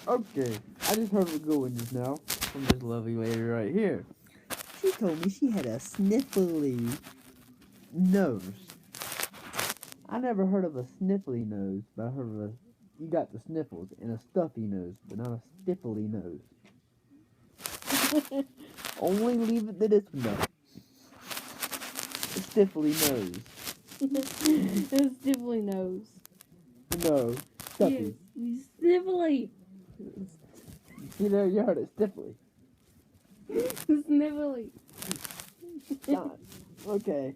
Okay, I just heard a good one just now from this lovely lady right here. She told me she had a sniffly nose. I never heard of a sniffly nose, but I heard of you got the sniffles and a stuffy nose, but not a stiffly nose. Only leave it to this one though. A stiffly nose. A stiffly nose. No, stuffy. Yes, sniffly. See there, you heard it, stiffly. Sniffly. Stop. Okay.